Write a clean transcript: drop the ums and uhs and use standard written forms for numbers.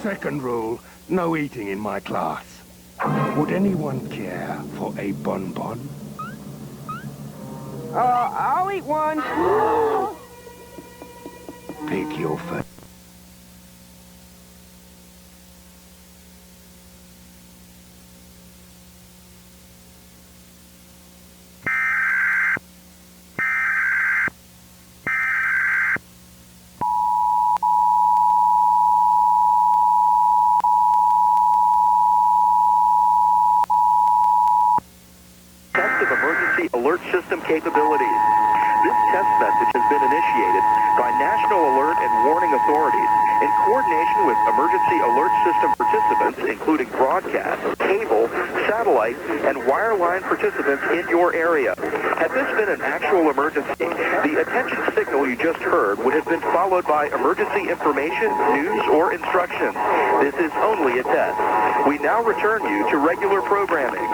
Second rule, no eating in my class. Would anyone care for a bonbon? I'll eat one. Pick your first. Test of emergency alert system capabilities. This test message has been initiated by National Alert and Warning Authorities in coordination with emergency alert system participants, including broadcast, cable, satellite, and wireline participants in your area. Had this been an actual emergency, the attention signal you just heard would have been followed by emergency information, news, or instructions. This is only a test. We now return you to regular programming.